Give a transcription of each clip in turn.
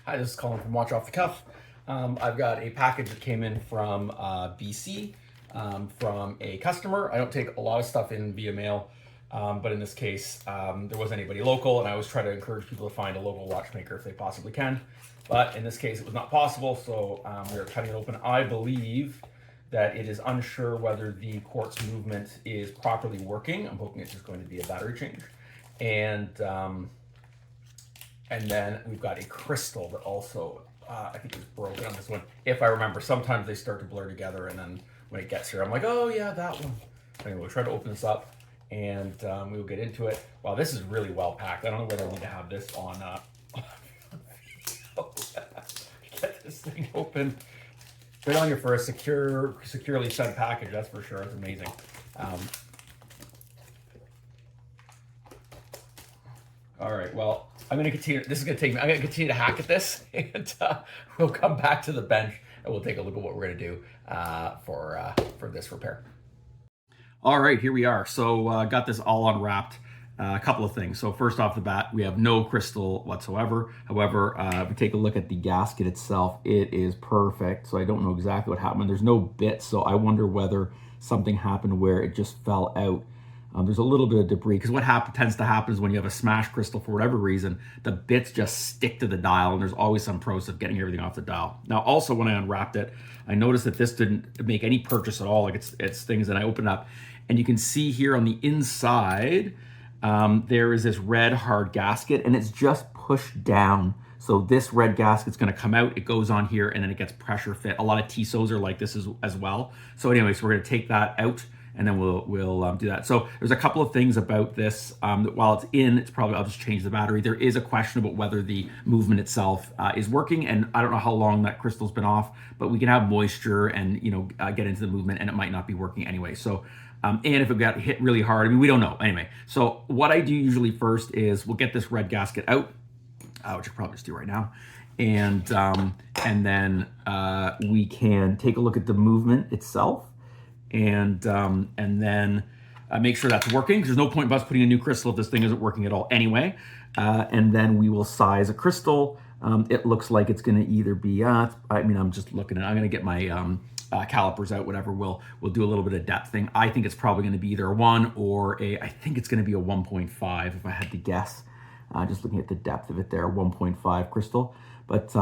Hi, this is Colin from Watch Off the Cuff. I've got a package that came in from BC from a customer. I don't take a lot of stuff in via mail, but in this case, there wasn't anybody local, and I always try to encourage people to find a local watchmaker if they possibly can. But in this case, it was not possible, so we are cutting it open. I believe that it is unsure whether the quartz movement is properly working. I'm hoping it's just going to be a battery change. And then we've got a crystal that also, I think it was broken on this one. If I remember, sometimes they start to blur together, and then when it gets here, I'm like, oh yeah, that one. Anyway, we'll try to open this up, and we will get into it. Wow, this is really well packed. I don't know whether I need to have this on video. Get this thing open. Good on you for a securely sent package, that's for sure. It's amazing. All right, well, I'm going to continue. This is going to take me. I'm going to continue to hack at this, and we'll come back to the bench and we'll take a look at what we're going to do for this repair. All right, here we are. So got this all unwrapped. A couple of things. So first off the bat, we have no crystal whatsoever. However, if we take a look at the gasket itself, it is perfect. So I don't know exactly what happened. There's no bits, so I wonder whether something happened where it just fell out. There's a little bit of debris, because what tends to happen is when you have a smashed crystal, for whatever reason, the bits just stick to the dial, and there's always some process of getting everything off the dial. Now, also when I unwrapped it, I noticed that this didn't make any purchase at all. Like it's things that I opened up, and you can see here on the inside, there is this red hard gasket, and it's just pushed down. So this red gasket's gonna come out, it goes on here, and then it gets pressure fit. A lot of Tissot's are like this as well. So anyway, so we're gonna take that out, and then we'll do that. So there's a couple of things about this that while it's in, it's probably, I'll just change the battery. There is a question about whether the movement itself is working, and I don't know how long that crystal's been off, but we can have moisture and get into the movement, and it might not be working anyway. So, and if it got hit really hard, I mean, we don't know. Anyway, so what I do usually first is we'll get this red gasket out, which I'll probably just do right now. And then we can take a look at the movement itself, and then make sure that's working, because there's no point in us putting a new crystal if this thing isn't working at all anyway. And then we will size a crystal. It looks like it's going to either be, I mean, I'm just looking at it. I'm going to get my calipers out, whatever. We'll do a little bit of depth thing. I think it's probably going to be either a 1 or I think it's going to be a 1.5 if I had to guess. Just looking at the depth of it there, 1.5 crystal. But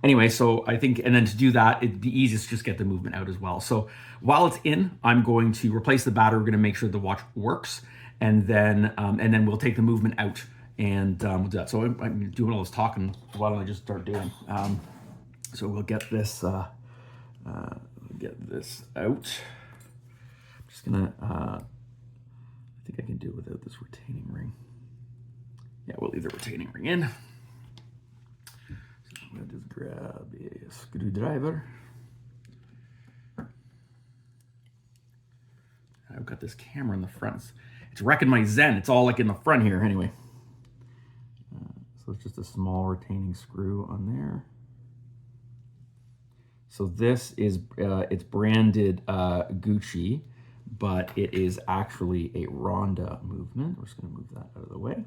anyway, so I think, and then to do that, it'd be easiest to just get the movement out as well. So while it's in, I'm going to replace the battery. We're going to make sure the watch works, and then we'll take the movement out, and we'll do that. So I'm doing all this talking. Why don't I just start doing? So we'll get this out. I'm just gonna. I think I can do it without this retaining ring. Yeah, we'll leave the retaining ring in. I'm gonna just grab a screwdriver. I've got this camera in the front. It's wrecking my Zen. It's all like in the front here anyway. So it's just a small retaining screw on there. So this is, it's branded Gucci, but it is actually a Ronda movement. We're just gonna move that out of the way.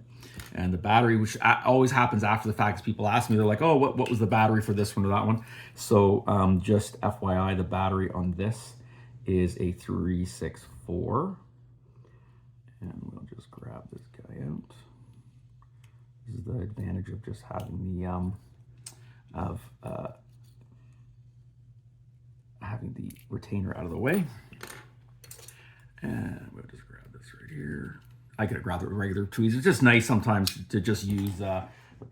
And the battery, which always happens after the fact, is people ask me, they're like, oh, what was the battery for this one or that one? So just FYI, the battery on this is a 364. And we'll just grab this guy out. This is the advantage of just having the, having the retainer out of the way. And we'll just grab this right here. I could have grabbed it with regular tweezers. It's just nice sometimes to just use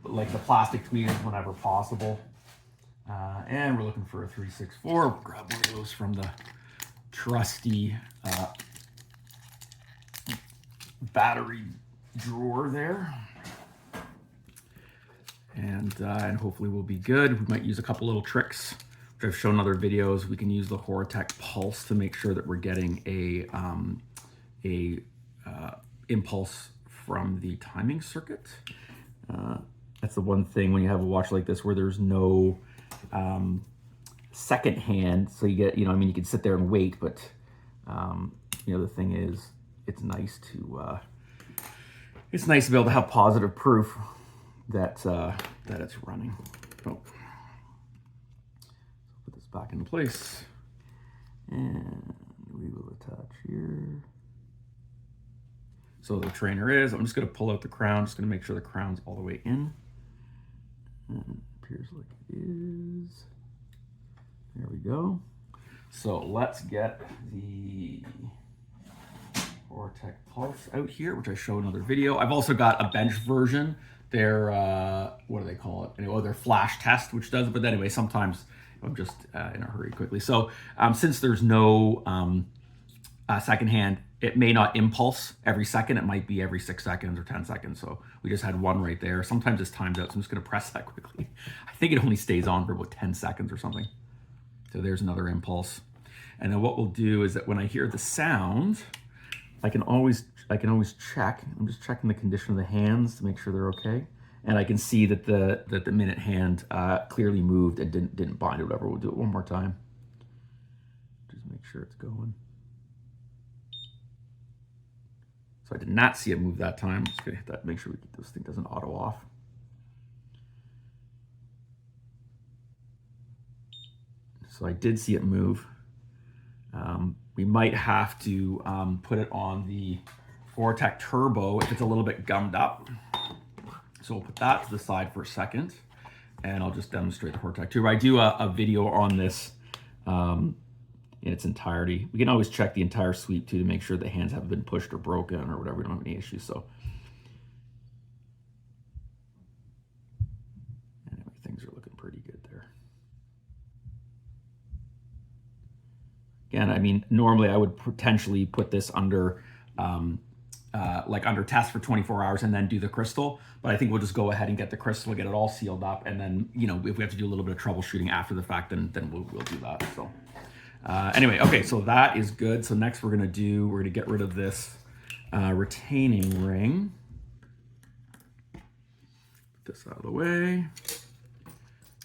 like the plastic tweezers whenever possible. And we're looking for a 364. We'll grab one of those from the trusty battery drawer there. And hopefully we'll be good. We might use a couple little tricks, which I've shown in other videos. We can use the Horotec Pulse to make sure that we're getting a impulse from the timing circuit. That's the one thing when you have a watch like this where there's no second hand. So you get, I mean, you can sit there and wait, but the thing is, it's nice to be able to have positive proof that that it's running. Oh. Put this back into place. And we will attach here. So the trainer is, I'm just going to pull out the crown, just going to make sure the crown's all the way in. And it appears like it is. There we go. So let's get the Horotec Pulse out here, which I showed in another video. I've also got a bench version. They're, what do they call it? Anyway, their flash test, which does it. But anyway, sometimes I'm just in a hurry quickly. So since there's no second hand, it may not impulse every second. It might be every 6 seconds or 10 seconds. So we just had one right there. Sometimes it's timed out, so I'm just going to press that quickly. I think it only stays on for about 10 seconds or something. So there's another impulse. And then what we'll do is that when I hear the sound, I can always check. I'm just checking the condition of the hands to make sure they're okay. And I can see that the minute hand clearly moved and didn't bind or whatever. We'll do it one more time. Just make sure it's going. So I did not see it move that time. I'm just gonna hit that, make sure this thing doesn't auto off. So I did see it move. We might have to put it on the Horotec Turbo if it's a little bit gummed up. So we'll put that to the side for a second, and I'll just demonstrate the Horotec Turbo. I do a video on this in its entirety. We can always check the entire sweep too to make sure the hands haven't been pushed or broken or whatever. We don't have any issues. So anyway, things are looking pretty good there. Again, I mean, normally I would potentially put this under like under test for 24 hours and then do the crystal, but I think we'll just go ahead and get the crystal, get it all sealed up, and then, you know, if we have to do a little bit of troubleshooting after the fact, then we'll do that. So anyway, okay, so that is good. So next we're gonna get rid of this retaining ring. Put this out of the way.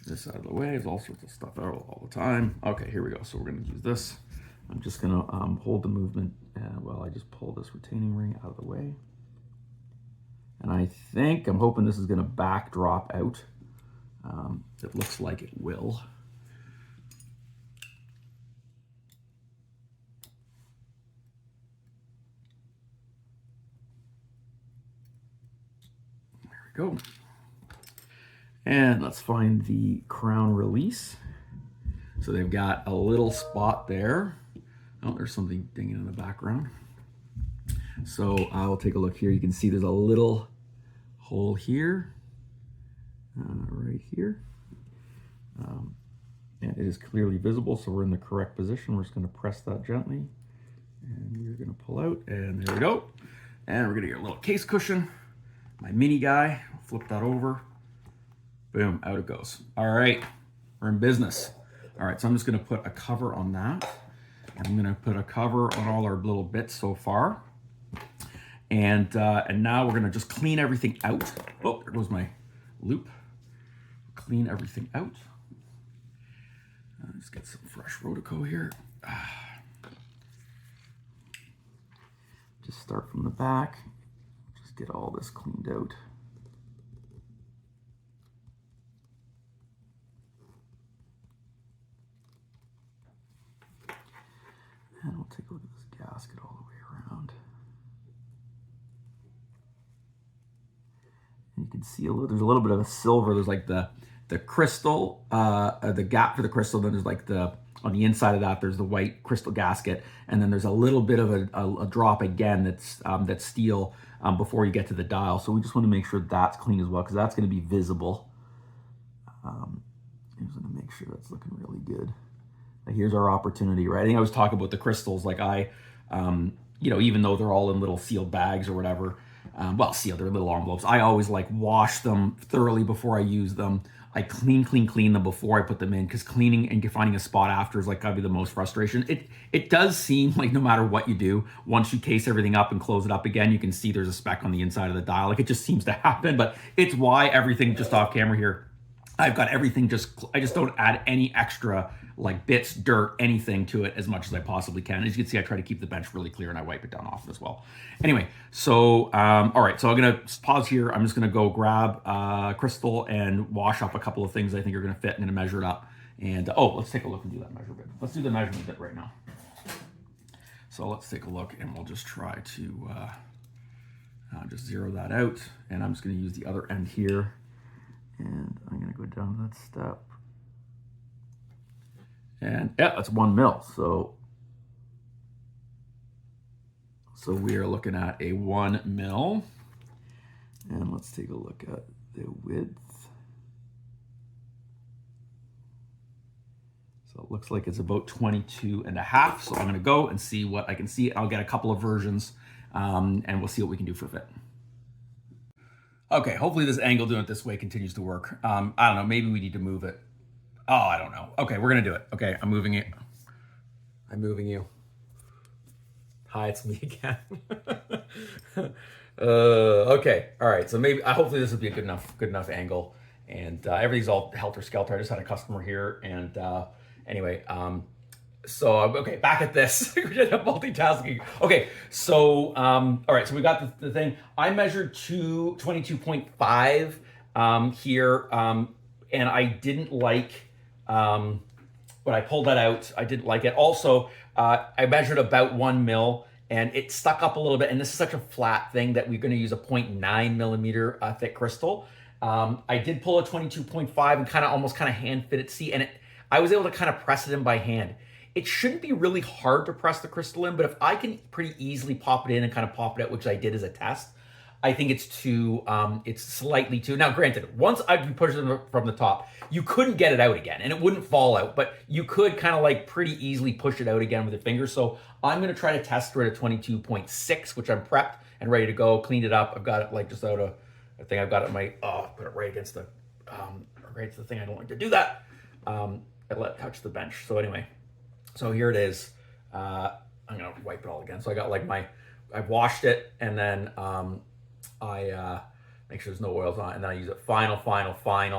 This out of the way. There's all sorts of stuff out all the time. Okay, here we go. So we're gonna use this. I'm just gonna hold the movement while I just pull this retaining ring out of the way. And I'm hoping this is gonna back drop out. It looks like it will. There we go. And let's find the crown release. So they've got a little spot there. Oh, there's something dinging in the background. So I'll take a look here. You can see there's a little hole here, right here. And it is clearly visible, so we're in the correct position. We're just gonna press that gently, and you're gonna pull out, and there we go. And we're gonna get a little case cushion, my mini guy, flip that over, boom, out it goes. All right, we're in business. All right, so I'm just gonna put a cover on that. I'm gonna put a cover on all our little bits so far. And now we're gonna just clean everything out. Oh, there goes my loop. Clean everything out. Let's get some fresh Rodico here. Just start from the back. Just get all this cleaned out. And we'll take a look at this gasket all the way around. And you can see there's a little bit of a silver. There's like the crystal, the gap for the crystal. Then there's like on the inside of that, there's the white crystal gasket. And then there's a little bit of a drop again that's steel before you get to the dial. So we just want to make sure that's clean as well, because that's going to be visible. I'm just going to make sure that's looking really good. Here's our opportunity, right? I think I was talking about the crystals, like you know, even though they're all in little sealed bags or whatever, well, sealed, they're little envelopes. I always like wash them thoroughly before I use them. I clean them before I put them in, because cleaning and finding a spot after is like gotta be the most frustration. It does seem like no matter what you do, once you case everything up and close it up again, you can see there's a speck on the inside of the dial. Like, it just seems to happen, but it's why everything, just off camera here, I've got everything I just don't add any extra like bits, dirt, anything to it as much as I possibly can. As you can see, I try to keep the bench really clear and I wipe it down often as well. Anyway, so, all right, so I'm gonna pause here. I'm just gonna go grab crystal and wash up a couple of things I think are gonna fit. I'm gonna measure it up. And, oh, let's take a look and do that measurement. Let's do the measurement bit right now. So let's take a look and we'll just try to just zero that out. And I'm just gonna use the other end here. And I'm gonna go down to that step. And yeah, that's 1 mil. So we are looking at a 1 mil. And let's take a look at the width. So it looks like it's about 22.5. So I'm gonna go and see what I can see. I'll get a couple of versions and we'll see what we can do for fit. Okay, hopefully this angle doing it this way continues to work. I don't know, maybe we need to move it. Oh, I don't know. Okay, we're gonna do it. Okay, I'm moving it. I'm moving you. Hi, it's me again. Okay, all right. So maybe, hopefully this will be a good enough angle. And everything's all helter-skelter. I just had a customer here, and anyway, so okay, back at this. We're just multitasking. Okay, so all right, so we got the thing. I measured 22.5 here, and I didn't like. When I pulled that out, I didn't like it. Also, I measured about 1 mil and it stuck up a little bit. And this is such a flat thing that we're going to use a 0.9 millimeter thick crystal. I did pull a 22.5 and almost hand fit it. See, and I was able to kind of press it in by hand. It shouldn't be really hard to press the crystal in, but if I can pretty easily pop it in and pop it out, which I did as a test, I think it's slightly too, now granted, once I pushed it from the top, you couldn't get it out again and it wouldn't fall out, but you could pretty easily push it out again with your fingers. So I'm gonna try to test for it at 22.6, which I'm prepped and ready to go, cleaned it up. I've got it just out of, I think I've got it in my, put it right against the thing. I don't like to do that. I let it touch the bench. So anyway, so here it is. I'm gonna wipe it all again. So I got I've washed it and then, I make sure there's no oils on it, and then I use it final.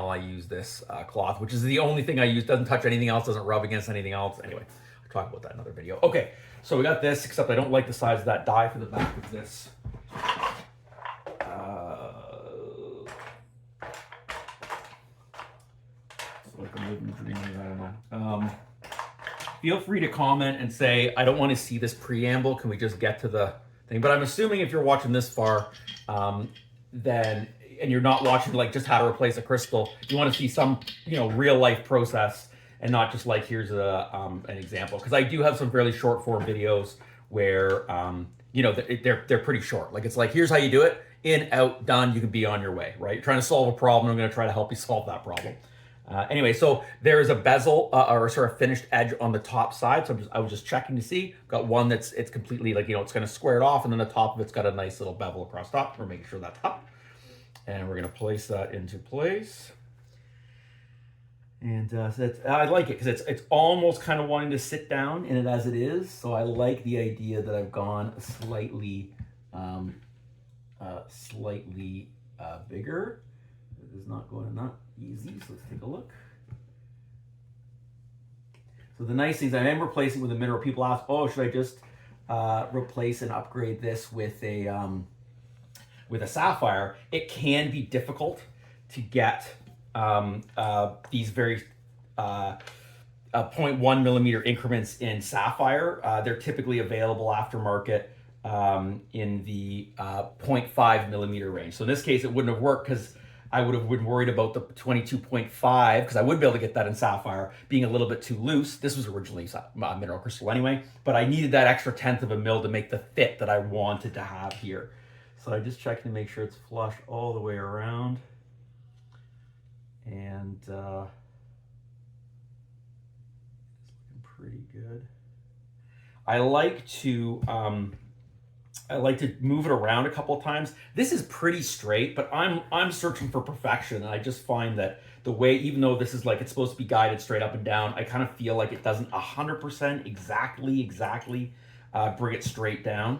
I use this cloth, which is the only thing I use. Doesn't touch anything else, doesn't rub against anything else. Anyway, I'll talk about that in another video. Okay, so we got this, except I don't like the size of that die for the back of this. It's like a living dream, I don't know. Feel free to comment and say, I don't want to see this preamble. Can we just get to the thing? But I'm assuming if you're watching this far, then, and you're not watching just how to replace a crystal, you want to see some, real life process and not just here's an example. Because I do have some fairly short form videos where, they're pretty short. It's here's how you do it, in, out, done, you can be on your way, right? You're trying to solve a problem, I'm going to try to help you solve that problem. Anyway, so there's a bezel or sort of finished edge on the top side. So I was just checking to see. Got one it's completely it's going to square it off, and then the top of it's got a nice little bevel across top. We're making sure that's up, and we're going to place that into place. And so I like it because it's almost wanting to sit down in it as it is. So I like the idea that I've gone slightly bigger. It is not going not easy, so let's take a look. So the nice thing is I am replacing with a mineral. People ask, oh, should I just replace and upgrade this with a sapphire? It can be difficult to get these very 0.1 millimeter increments in sapphire. They're typically available aftermarket in the 0.5 millimeter range. So in this case, it wouldn't have worked because I would have been worried about the 22.5 because I would be able to get that in sapphire being a little bit too loose. This was originally mineral crystal anyway, but I needed that extra 1/10 of a mil to make the fit that I wanted to have here. So I just checked to make sure it's flush all the way around. And it's looking pretty good. I like to move it around a couple of times. This is pretty straight, but I'm searching for perfection, and I just find that the way, even though this is it's supposed to be guided straight up and down, I kind of feel like it doesn't 100% exactly bring it straight down.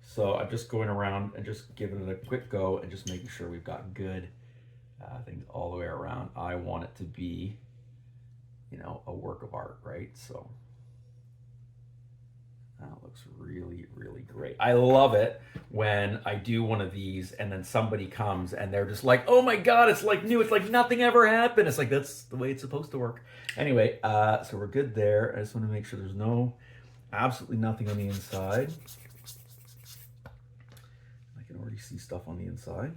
So I'm just going around and just giving it a quick go and just making sure we've got good things all the way around. I want it to be you know, a work of art, right? So that looks really, really great. I love it when I do one of these and then somebody comes and they're just like, oh my God, it's like new. It's like nothing ever happened. It's like, that's the way it's supposed to work. Anyway, so we're good there. I just want to make sure there's absolutely nothing on the inside. I can already see stuff on the inside.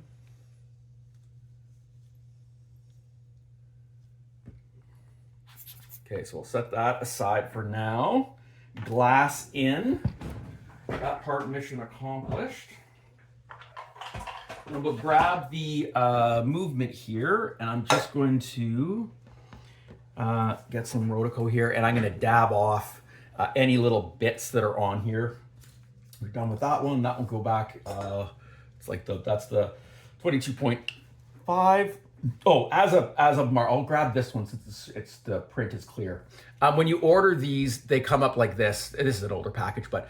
Okay, so we'll set that aside for now. Glass in. That part mission accomplished. And we'll grab the movement here, and I'm just going to get some Rodico here, and I'm going to dab off any little bits that are on here. We're done with that one. That one go back. It's like that's the 22.5. Oh, as of March, I'll grab this one since it's the print is clear. When you order these, they come up like this. This is an older package, but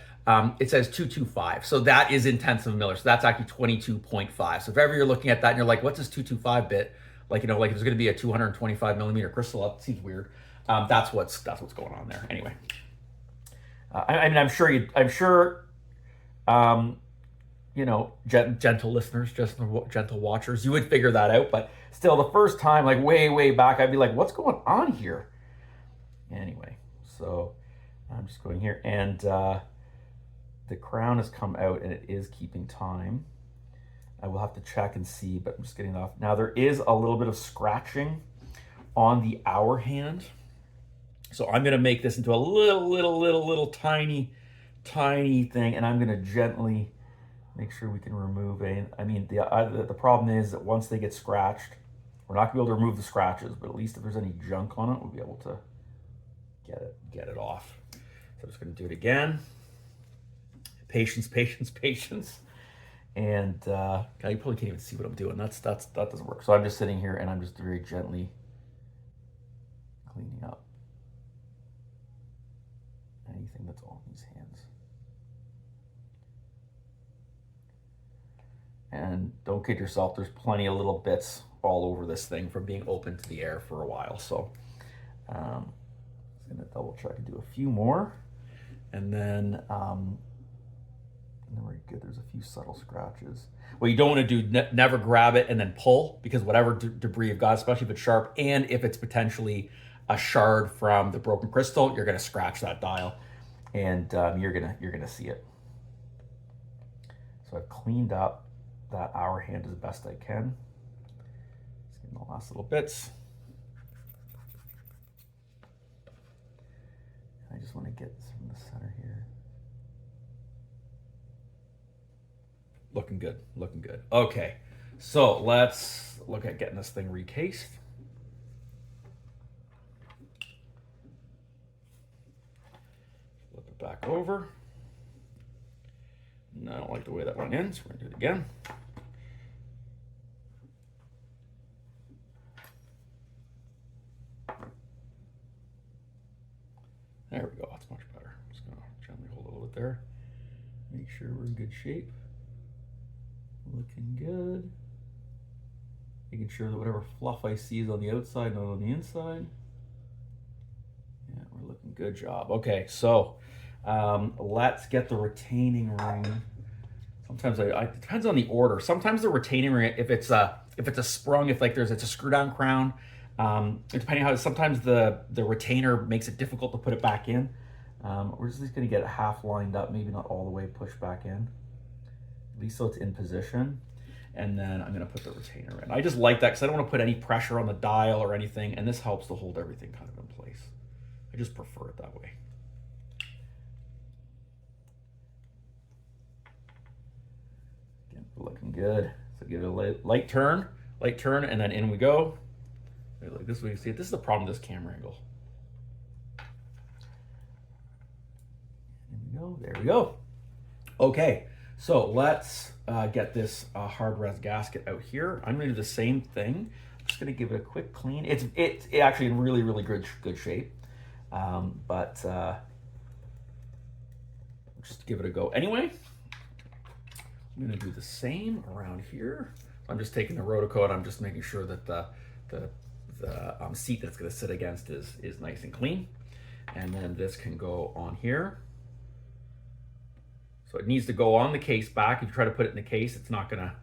it says 225. So that is in tenths of a miller. So that's actually 22.5. So if ever you're looking at that and you're like, what's this 225 bit? Like, you know, like if it's going to be a 225 millimeter crystal, that seems weird. That's what's going on there. Anyway, I mean, I'm sure you know, gentle listeners, just gentle watchers, you would figure that out. But still, the first time, like way back, I'd be like, what's going on here? Anyway, so I'm just going here, and the crown has come out, and it is keeping time. I will have to check and see, but I'm just getting it off. Now, there is a little bit of scratching on the hour hand. So I'm going to make this into a little tiny thing, and I'm going to gently make sure we can remove it. I mean, the problem is that once they get scratched, we're not going to be able to remove the scratches, but at least if there's any junk on it, we'll be able to get it off. So I'm just going to do it again. Patience. And God, you probably can't even see what I'm doing. That doesn't work. So I'm just sitting here and I'm just very gently cleaning up anything that's on these hands. And don't kid yourself, there's plenty of little bits all over this thing from being open to the air for a while. So I'm just gonna double check and do a few more. And then we're good. There's a few subtle scratches. What you don't want to do, never grab it and then pull, because whatever debris you've got, especially if it's sharp and if it's potentially a shard from the broken crystal, you're gonna scratch that dial, and you're gonna see it. So I've cleaned up that hour hand as best I can. Just getting the last little bits. I just want to get this from the center here. Looking good. Okay, so let's look at getting this thing recased. Flip it back over. No, I don't like the way that went in, so we're gonna do it again. There we go, that's much better. I'm just gonna gently hold a little bit there. Make sure we're in good shape. Looking good. Making sure that whatever fluff I see is on the outside, not on the inside. Yeah, we're looking good job. Okay, so let's get the retaining ring. Sometimes it depends on the order. Sometimes the retaining ring, if it's a sprung, if like it's a screw down crown, depending how sometimes the retainer makes it difficult to put it back in. We're just going to get it half lined up, maybe not all the way pushed back in, at least so it's in position. And then I'm going to put the retainer in. I just like that because I don't want to put any pressure on the dial or anything, and this helps to hold everything kind of in place. I just prefer it that way. Again, looking good. So give it a light turn, and then in we go. Like this way, you see it. This is the problem with this camera angle. There we go. Okay, so let's get this hard res gasket out here. I'm going to do the same thing. I'm just going to give it a quick clean. It's actually in really good shape, but just give it a go anyway. I'm going to do the same around here. I'm just taking the Rodico and I'm just making sure that the the seat that's going to sit against is nice and clean. And then this can go on here. So it needs to go on the case back. If you try to put it in the case, it's not gonna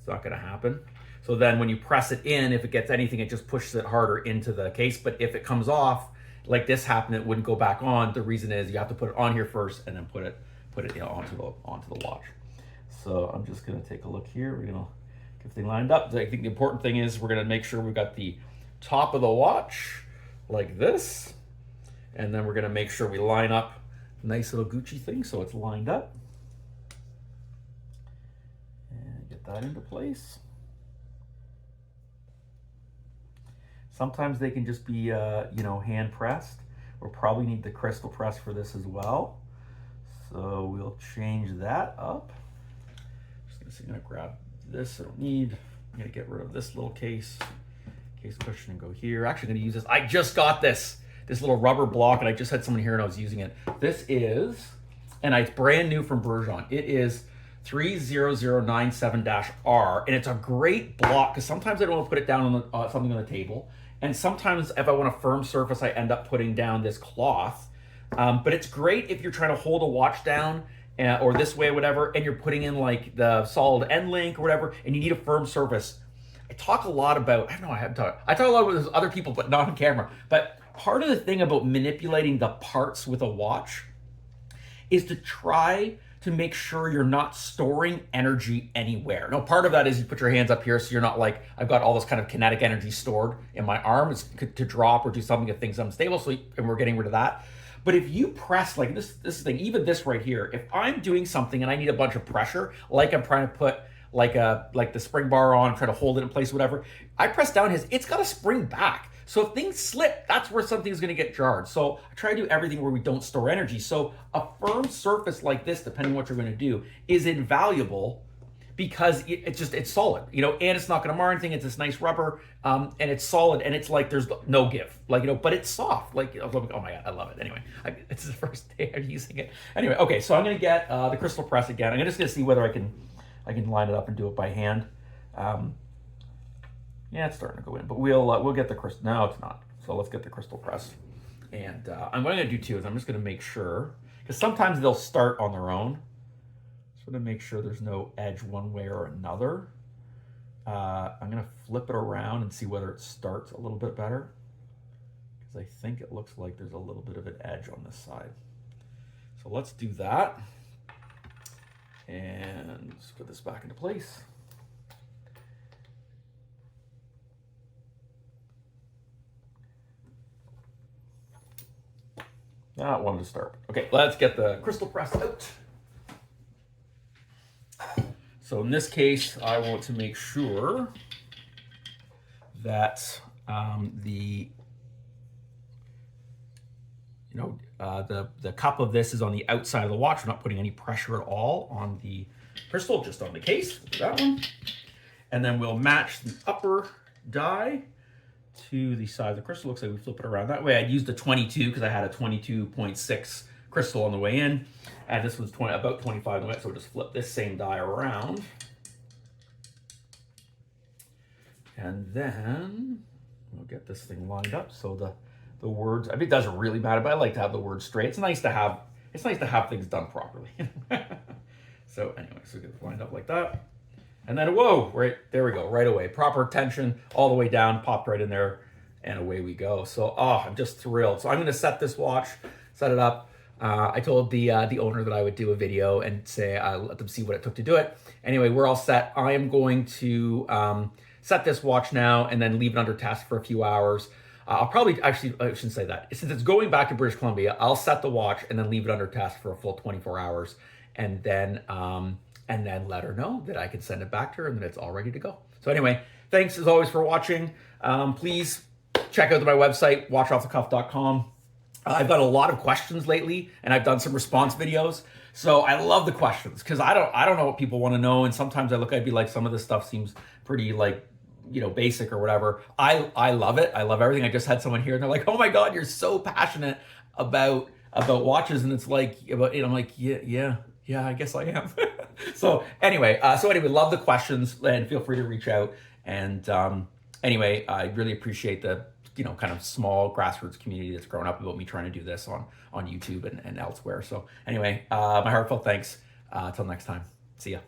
happen. So then when you press it in, if it gets anything, it just pushes it harder into the case. But if it comes off, like this happened, it wouldn't go back on. The reason is you have to put it on here first and then put it onto the watch. So I'm just gonna take a look here. We're gonna get everything lined up. I think the important thing is we're gonna make sure we've got the top of the watch like this, and then we're gonna make sure we line up a nice little Gucci thing so it's lined up. And get that into place. Sometimes they can just be, you know, hand pressed. We'll probably need the crystal press for this as well. So we'll change that up. I'm gonna grab this. I don't need. I'm gonna get rid of this little case cushion and go here. Actually, I'm gonna use this. I just got this little rubber block, and I just had someone here and I was using it. This is, and it's brand new from Bergeon. It is 30097-R, and it's a great block because sometimes I don't want to put it down on something on the table, and sometimes if I want a firm surface, I end up putting down this cloth. But it's great if you're trying to hold a watch down or this way or whatever, and you're putting in like the solid end link or whatever, and you need a firm surface. I talk a lot about, I talk a lot with other people, but not on camera. But part of the thing about manipulating the parts with a watch is to try to make sure you're not storing energy anywhere. Now, part of that is you put your hands up here so you're not like, I've got all this kind of kinetic energy stored in my arm. It's to drop or do something if things unstable, and we're getting rid of that. But if you press like this thing, even this right here, if I'm doing something and I need a bunch of pressure, like I'm trying to put like the spring bar on, try to hold it in place, whatever, I press down it's got to spring back. So if things slip, that's where something's going to get jarred. So I try to do everything where we don't store energy. So a firm surface like this, depending on what you're going to do, is invaluable because it's solid, you know, and it's not going to mar anything. It's this nice rubber, and it's solid, and it's like there's no give, like, you know, but it's soft. Like, oh my God, I love it. Anyway, it's the first day I'm using it. Anyway, okay, so I'm going to get the crystal press again. I'm just going to see whether I can line it up and do it by hand. Yeah, it's starting to go in, but we'll get the crystal. No, it's not. So let's get the crystal press. And what I'm going to do too is I'm just going to make sure, because sometimes they'll start on their own. So I'm going to make sure there's no edge one way or another. I'm going to flip it around and see whether it starts a little bit better, because I think it looks like there's a little bit of an edge on this side. So let's do that. And let's put this back into place. Not one to start. Okay, let's get the crystal press out. So in this case, I want to make sure that the cup of this is on the outside of the watch. We're not putting any pressure at all on the crystal, just on the case. We'll do that one. And then we'll match the upper die to the side of the crystal. Looks like we flip it around that way. I'd used a 22 because I had a 22.6 crystal on the way in, and this was about 25 on the way, so we'll just flip this same die around. And then we'll get this thing lined up so the words, I mean, it doesn't really matter, but I like to have the words straight. It's nice to have things done properly. So anyway, so get it lined up like that. And then, whoa, right there we go, right away. Proper tension all the way down, popped right in there, and away we go. So, I'm just thrilled. So I'm gonna set this watch, set it up. I told the owner that I would do a video and say, let them see what it took to do it. Anyway, we're all set. I am going to set this watch now and then leave it under test for a few hours. I'll probably, actually, I shouldn't say that. Since it's going back to British Columbia, I'll set the watch and then leave it under test for a full 24 hours. And then let her know that I can send it back to her and that it's all ready to go. So anyway, thanks as always for watching. Please check out my website, watchoffthecuff.com. I've got a lot of questions lately, and I've done some response videos. So I love the questions because I don't know what people want to know, and sometimes I'd be like, some of this stuff seems pretty like, you know, basic or whatever. I love it. I love everything. I just had someone here and they're like, "Oh my God, you're so passionate about watches," and it's like, I'm like, yeah, I guess I am. So anyway, love the questions, and feel free to reach out. And anyway, I really appreciate the kind of small grassroots community that's grown up about me trying to do this on YouTube and elsewhere. So anyway, my heartfelt thanks. Till next time. See ya.